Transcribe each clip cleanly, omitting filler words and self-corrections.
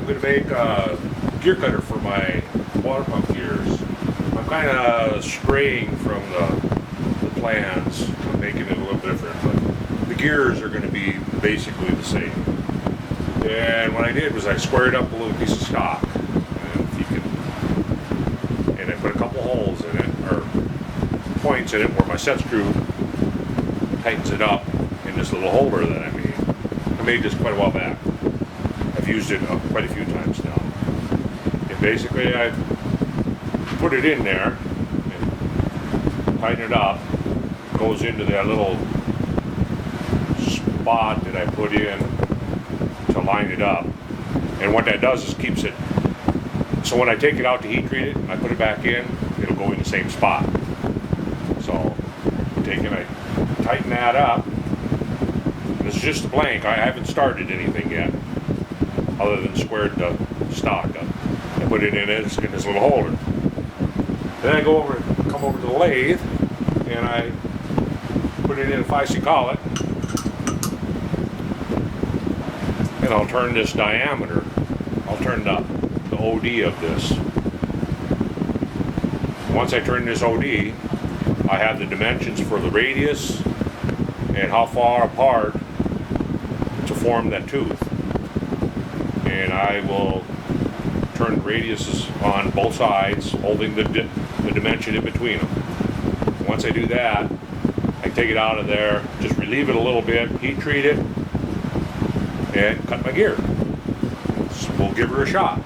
going to make a gear cutter for my water pump gears. I'm kind of straying from the plans. I'm making it a little different, but the gears are going to be basically the same. And what I did was I squared up a little piece of stock, and if you can, and I put a couple holes in it, or points in it where my set screw tightens it up in this little holder that I made. I made this quite a while back. I've used it quite a few times now. And basically I put it in there and tighten it up. It goes into that little spot that I put in to line it up. And what that does is keeps it, so when I take it out to heat treat it, I put it back in, it'll go in the same spot. So I tighten that up. This is just a blank. I haven't started anything yet, other than squared the stock up. I put it in this little holder. Then I come over to the lathe, and I put it in a 5C collet, and I'll turn this diameter. I'll turn the OD of this. Once I turn this OD, I have the dimensions for the radius and how far apart to form that tooth. And I will turn the radiuses on both sides, holding the dimension in between them. Once I do that, I take it out of there, just relieve it a little bit, heat treat it, and cut my gear. So we'll give her a shot.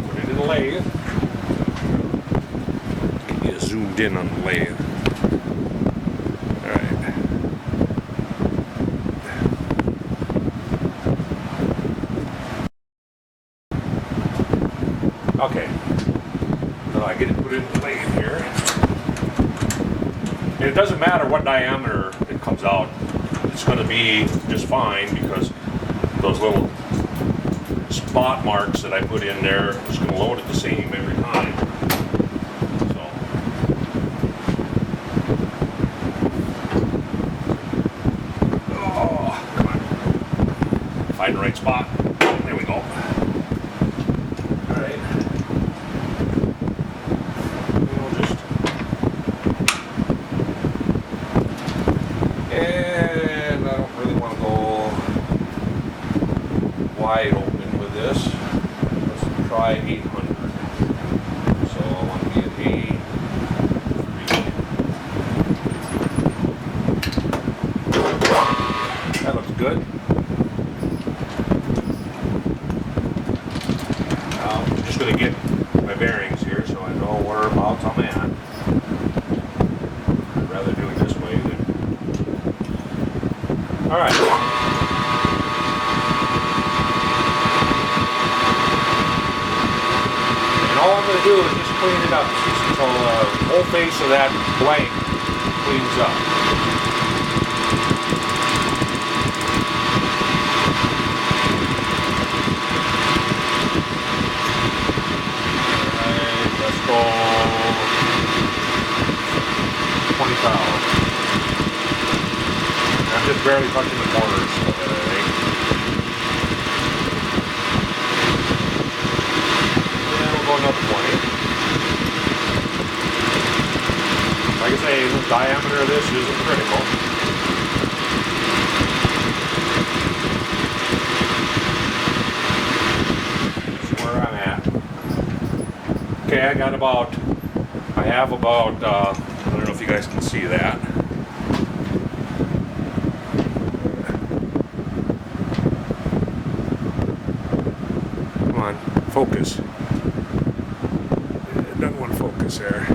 Put it in the lathe. Get you zoomed in on the lathe. Okay, so I get it put in the lathe here. And it doesn't matter what diameter it comes out, it's going to be just fine because those little spot marks that I put in there is going to load it the same every time. So, oh, come on. Find the right spot. There we go. Wide open with this. Let's try 800. So I want to be at 8. That looks good. Now I'm just going to get my bearings here so I know whereabouts I'm at. I'd rather do it this way than. Alright. All I'm going to do is just clean it up so the whole face of that blank cleans up. Alright, let's go 20 thou. I'm just barely touching the corners of it, I think. Another 20. Like I say, the diameter of this isn't critical. That's where I'm at. Okay, I have about, I don't know if you guys can see that. Come on, focus. Doesn't want to focus there.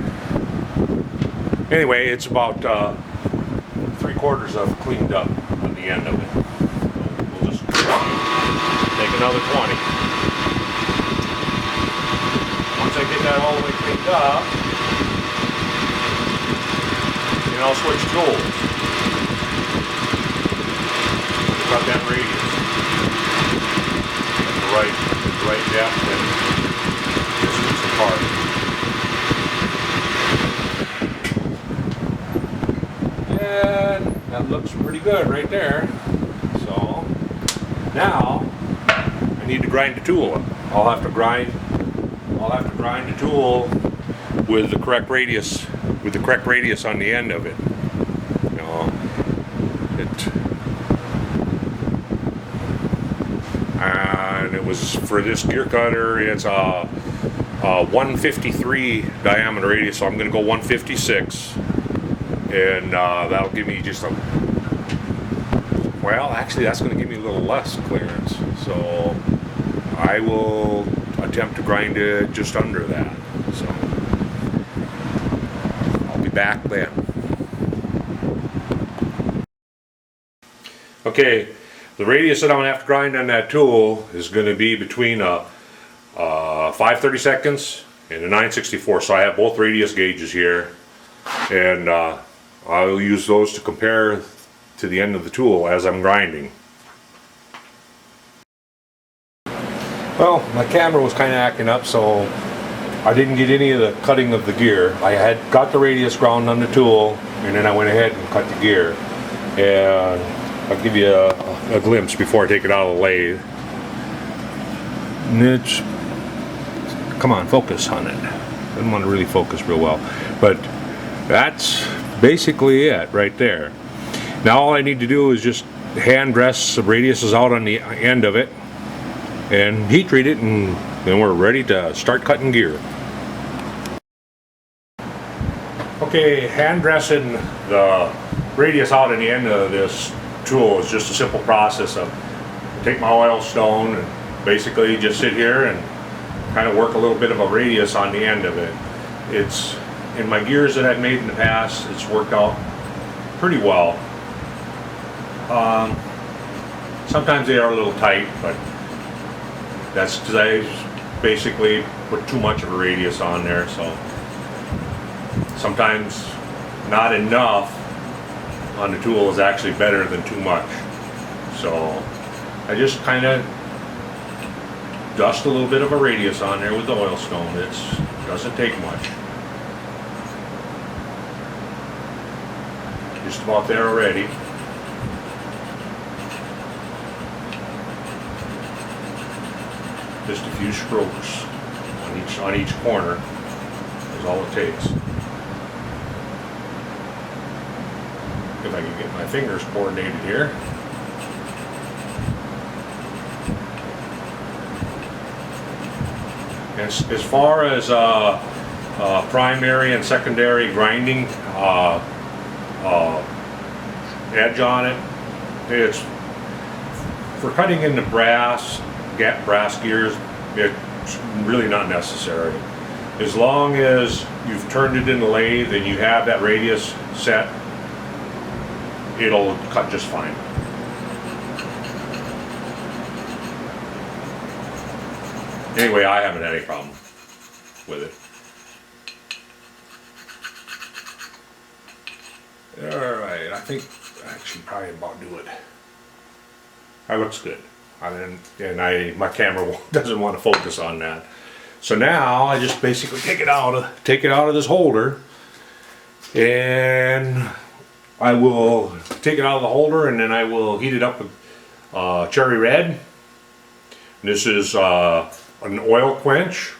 Anyway, it's about 3/4 of cleaned up on the end of it. We'll just take another 20. Once I get that all the way cleaned up, then I'll switch tools. Cut that radius at the right depth and distance apart. And that looks pretty good right there. So now need to grind the tool. I'll have to grind the tool with the correct radius, on the end of it. You know, and it was for this gear cutter. It's a 153 diameter radius, so I'm going to go 156, and that'll give me just a. Well, actually, that's going to give me a little less clearance. So I will attempt to grind it just under that. So I'll be back then. Okay, the radius that I'm going to have to grind on that tool is going to be between a 5/32 and a 9/64. So I have both radius gauges here, and I'll use those to compare to the end of the tool as I'm grinding. Well, my camera was kind of acting up, so I didn't get any of the cutting of the gear. I had got the radius ground on the tool, and then I went ahead and cut the gear. And I'll give you a glimpse before I take it out of the lathe. And it's, come on, focus on it. I didn't want to really focus real well, but that's basically it right there. Now all I need to do is just hand dress the radiuses out on the end of it and heat treat it, and then we're ready to start cutting gear. Okay, hand dressing the radius out on the end of this tool is just a simple process of take my oil stone and basically just sit here and kind of work a little bit of a radius on the end of it. It's in my gears that I've made in the past, it's worked out pretty well. Sometimes they are a little tight, but that's because I basically put too much of a radius on there, so sometimes not enough on the tool is actually better than too much. So I just kind of dust a little bit of a radius on there with the oil stone. It doesn't take much. Just about there already. Just a few strokes on each corner is all it takes. If I can get my fingers coordinated here. As far as primary and secondary grinding edge on it, it's for cutting into brass gears, it's really not necessary. As long as you've turned it in the lathe and you have that radius set, it'll cut just fine. Anyway, I haven't had any problem with it. Alright, I think I should probably about do it. That looks good. My camera doesn't want to focus on that. So now I just basically take it out of this holder, and I will take it out of the holder, and then I will heat it up with cherry red. This is an oil quench,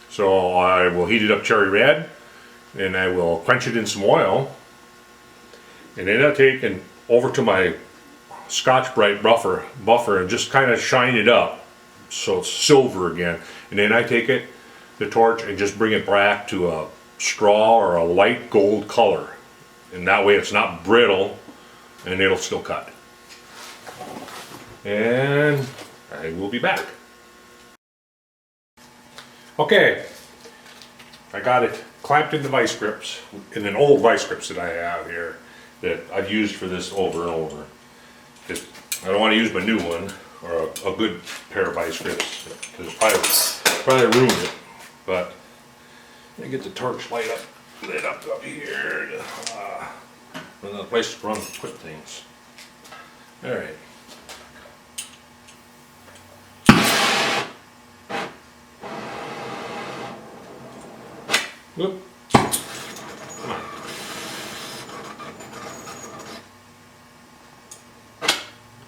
so I will heat it up cherry red, and I will quench it in some oil, and then I'll take it over to my Scotch-Brite buffer and just kind of shine it up so it's silver again, and then I take the torch and just bring it back to a straw or a light gold color, and that way it's not brittle and it'll still cut. And I will be back. Okay, I got it clamped into vice grips, in an old vice grips that I have here that I've used for this over and over. I don't want to use my new one, or a good pair of vice grips, because it's probably ruined it. But I get the torch lit up here. Another place to run quick things. All right. Whoop. Come on.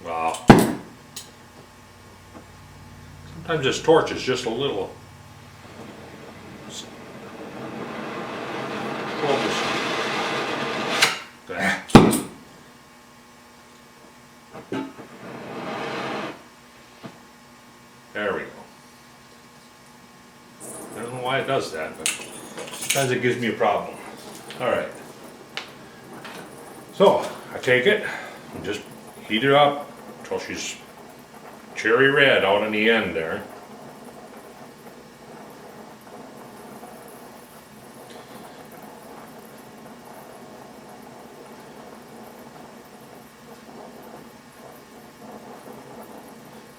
Wow. Sometimes this torch is just a little there we go. I don't know why it does that, but sometimes it gives me a problem. Alright. So, I take it and just heat it up until she's cherry red out on the end there.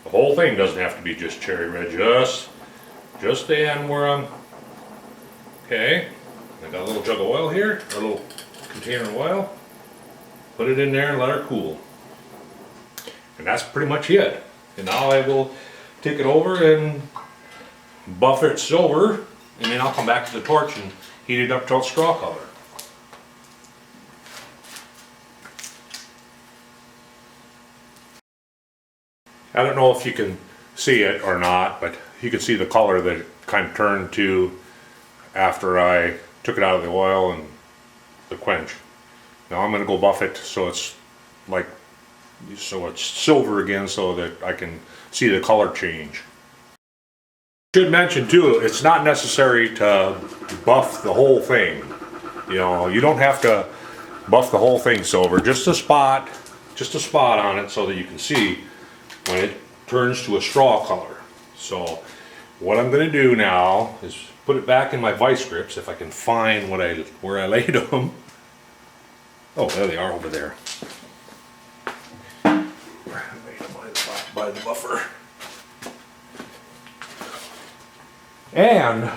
The whole thing doesn't have to be just cherry red, just the end where I'm, okay, I got a little jug of oil here, a little container of oil, put it in there and let her cool. And that's pretty much it. And now I will take it over and buff it silver, and then I'll come back to the torch and heat it up till it's straw color. I don't know if you can see it or not, but you can see the color that it kind of turned to after I took it out of the oil and the quench. Now I'm going to go buff it so it's silver again, so that I can see the color change. Should mention too, it's not necessary to buff the whole thing. You know, you don't have to buff the whole thing silver, just a spot on it so that you can see when it turns to a straw color. So what I'm going to do now is put it back in my vice grips if I can find where I laid them. Oh, there they are over there. By the buffer. And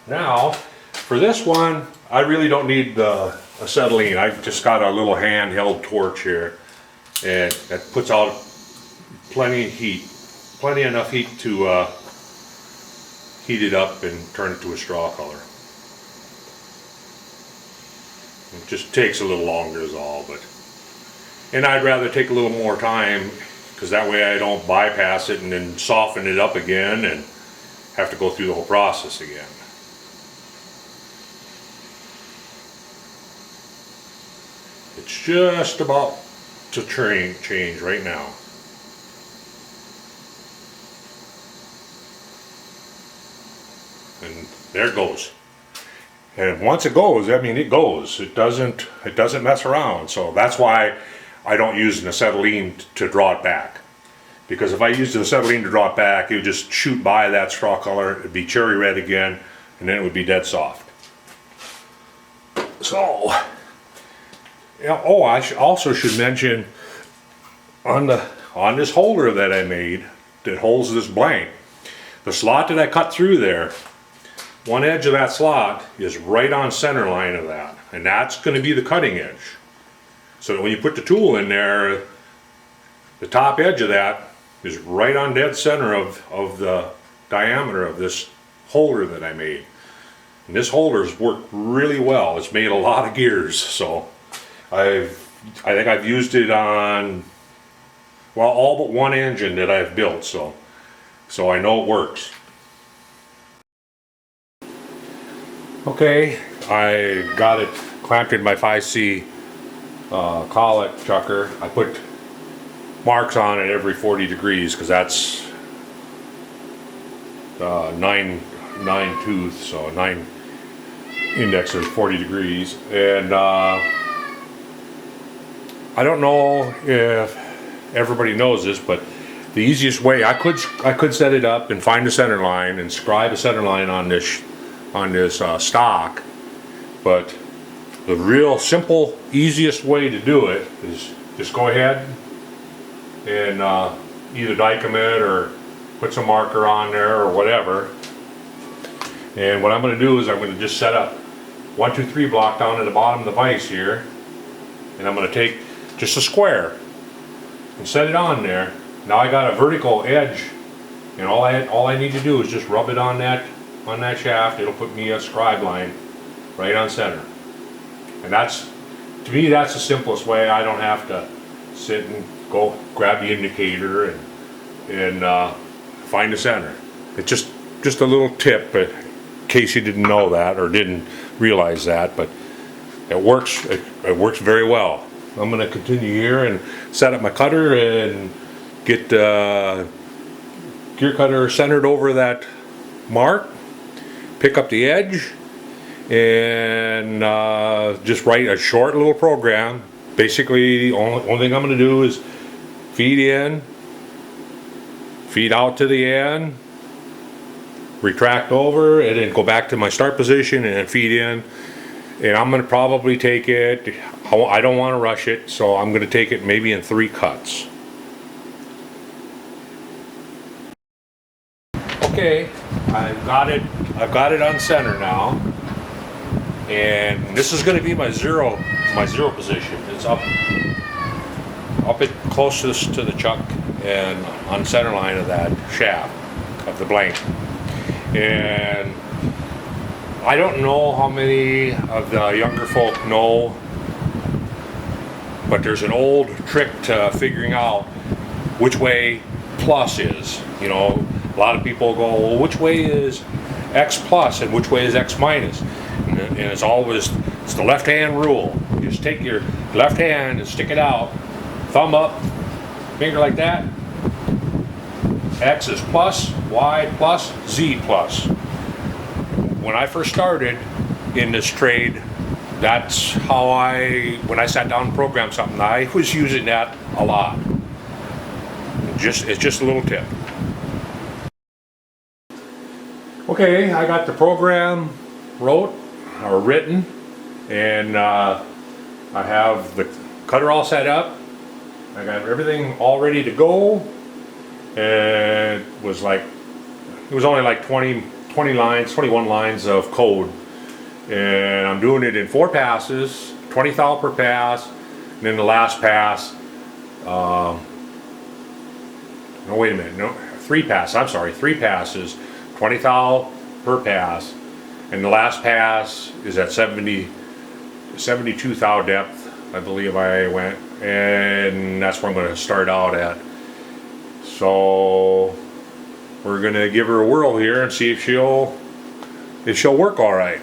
now for this one, I really don't need the acetylene. I've just got a little handheld torch here, and that puts out plenty of heat, plenty enough heat to heat it up and turn it to a straw color. It just takes a little longer is all, and I'd rather take a little more time, because that way I don't bypass it and then soften it up again and have to go through the whole process again. It's just about to change right now. And there it goes. And once it goes, I mean, it goes. It doesn't mess around. So that's why I don't use an acetylene to draw it back. Because if I used an acetylene to draw it back, it would just shoot by that straw color, it'd be cherry red again, and then it would be dead soft. So, oh, I also should mention on this holder that I made that holds this blank, the slot that I cut through there, one edge of that slot is right on center line of that, and that's going to be the cutting edge. So that when you put the tool in there, the top edge of that is right on dead center of the diameter of this holder that I made. And this holder's worked really well. It's made a lot of gears, so I think I've used it on, well, all but one engine that I've built, so I know it works. Okay, I got it clamped in my 5C collet chucker. I put marks on it every 40 degrees because that's 9 tooth, so 9 indexes, 40 degrees. And I don't know if everybody knows this, but the easiest way I could set it up and find a center line and scribe a center line on this stock, but the real simple easiest way to do it is just go ahead and either die commit or put some marker on there or whatever. And what I'm going to do is I'm going to just set up 1, 2, 3 block down at the bottom of the vise here, and I'm going to take just a square and set it on there. Now I got a vertical edge, and all I need to do is just rub it on that shaft. It'll put me a scribe line right on center. And that's, to me, that's the simplest way. I don't have to sit and go grab the indicator and find the center. It's just a little tip, but in case you didn't know that or didn't realize that, but it works. It works very well. I'm going to continue here and set up my cutter and get the gear cutter centered over that mark. Pick up the edge and just write a short little program. Basically, the only thing I'm going to do is feed in, feed out to the end, retract over, and then go back to my start position and feed in. And I'm going to probably take it, I don't want to rush it, so I'm going to take it maybe in 3 cuts. Okay, I've got it on center now. And this is going to be my zero position. It's up it closest to the chuck and on center line of that shaft of the blank. And I don't know how many of the younger folk know, but there's an old trick to figuring out which way plus is. You know, a lot of people go, well, which way is X plus and which way is X minus? And it's the left hand rule. You just take your left hand and stick it out, thumb up, finger like that. X is plus, Y plus, Z plus. When I first started in this trade, that's how when I sat down and programmed something, I was using that a lot. It's just a little tip. Okay, I got the program written, and I have the cutter all set up. I got everything all ready to go. And it was only like 21 lines of code, and I'm doing it in 4 passes, 20 thou per pass, and then the last pass, no wait a minute, no, 3 passes, I'm sorry, 3 passes, 20 thou per pass, and the last pass is at 72 thou depth, I believe I went, and that's where I'm going to start out at. So we're going to give her a whirl here and see if she'll work all right.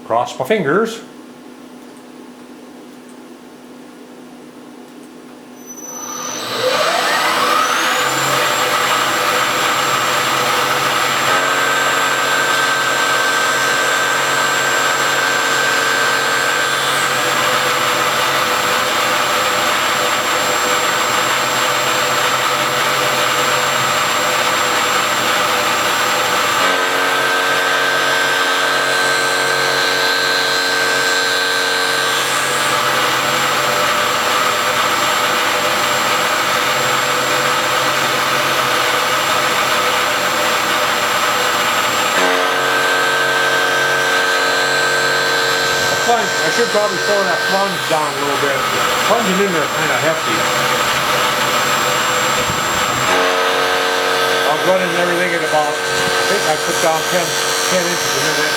Cross my fingers. I should probably slow that plunge down a little bit. Plunging in there kind of hefty. I'm running everything at about, I think I put down 10 inches a minute.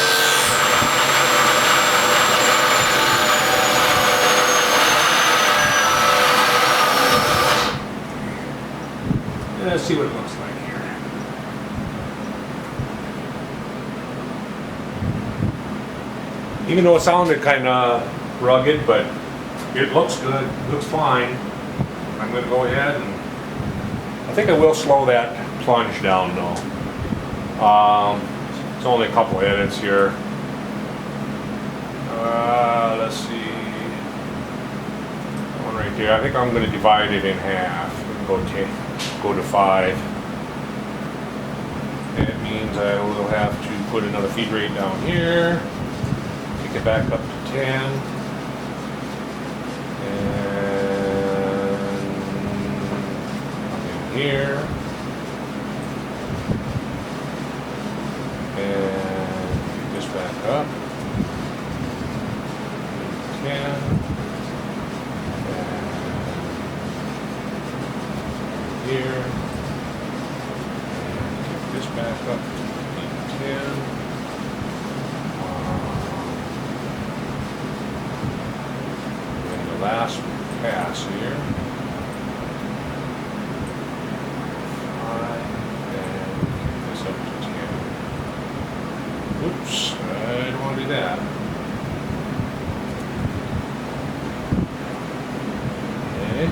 Let's see what it looks like here. Even though it sounded kind of rugged, but it looks good, it looks fine. I'm going to go ahead and I think I will slow that plunge down though. It's only a couple edits here. Let's see. One right there. I think I'm going to divide it in half. Go to 5. That means I will have to put another feed rate down here. Take it back up to 10. And come in here. And pick this back up. 10. Here, and kick this back up to 10. And the last pass here. do that. Okay.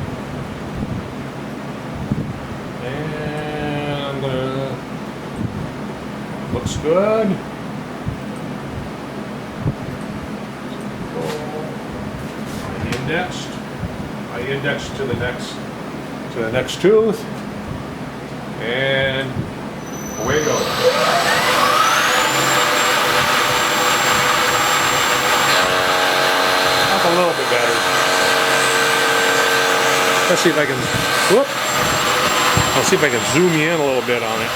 And I'm gonna, looks good. I indexed to the next tooth, and away it goes. That's a little bit better. Let's see if I can. Whoop! I'll see if I can zoom you in a little bit on it.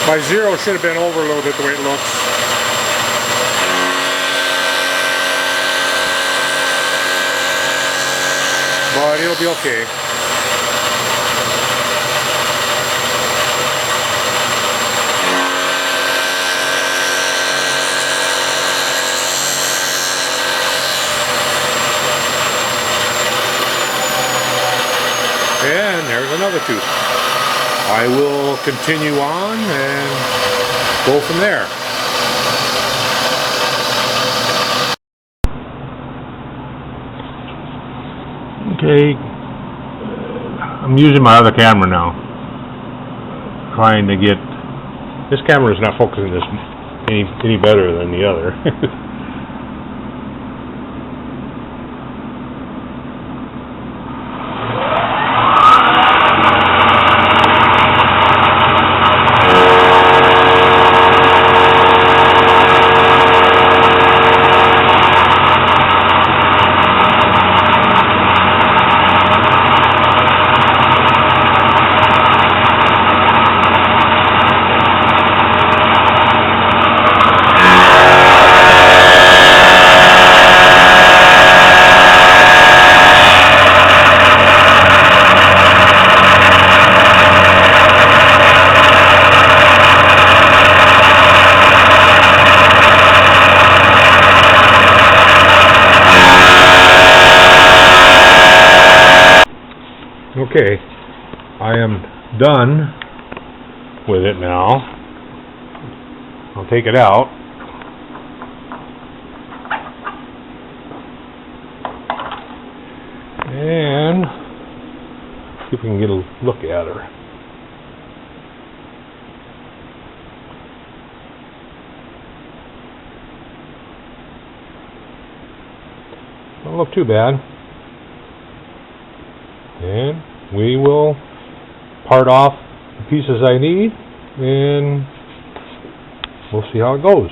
My zero should have been over a little bit the way it looks. But it'll be okay. And there's another tooth. I will continue on and go from there. Okay, I'm using my other camera now. Trying to get, this camera is not focusing this any better than the other. Okay, I am done with it now. I'll take it out. And see if we can get a look at her. Don't look too bad. And we will part off the pieces I need, and we'll see how it goes.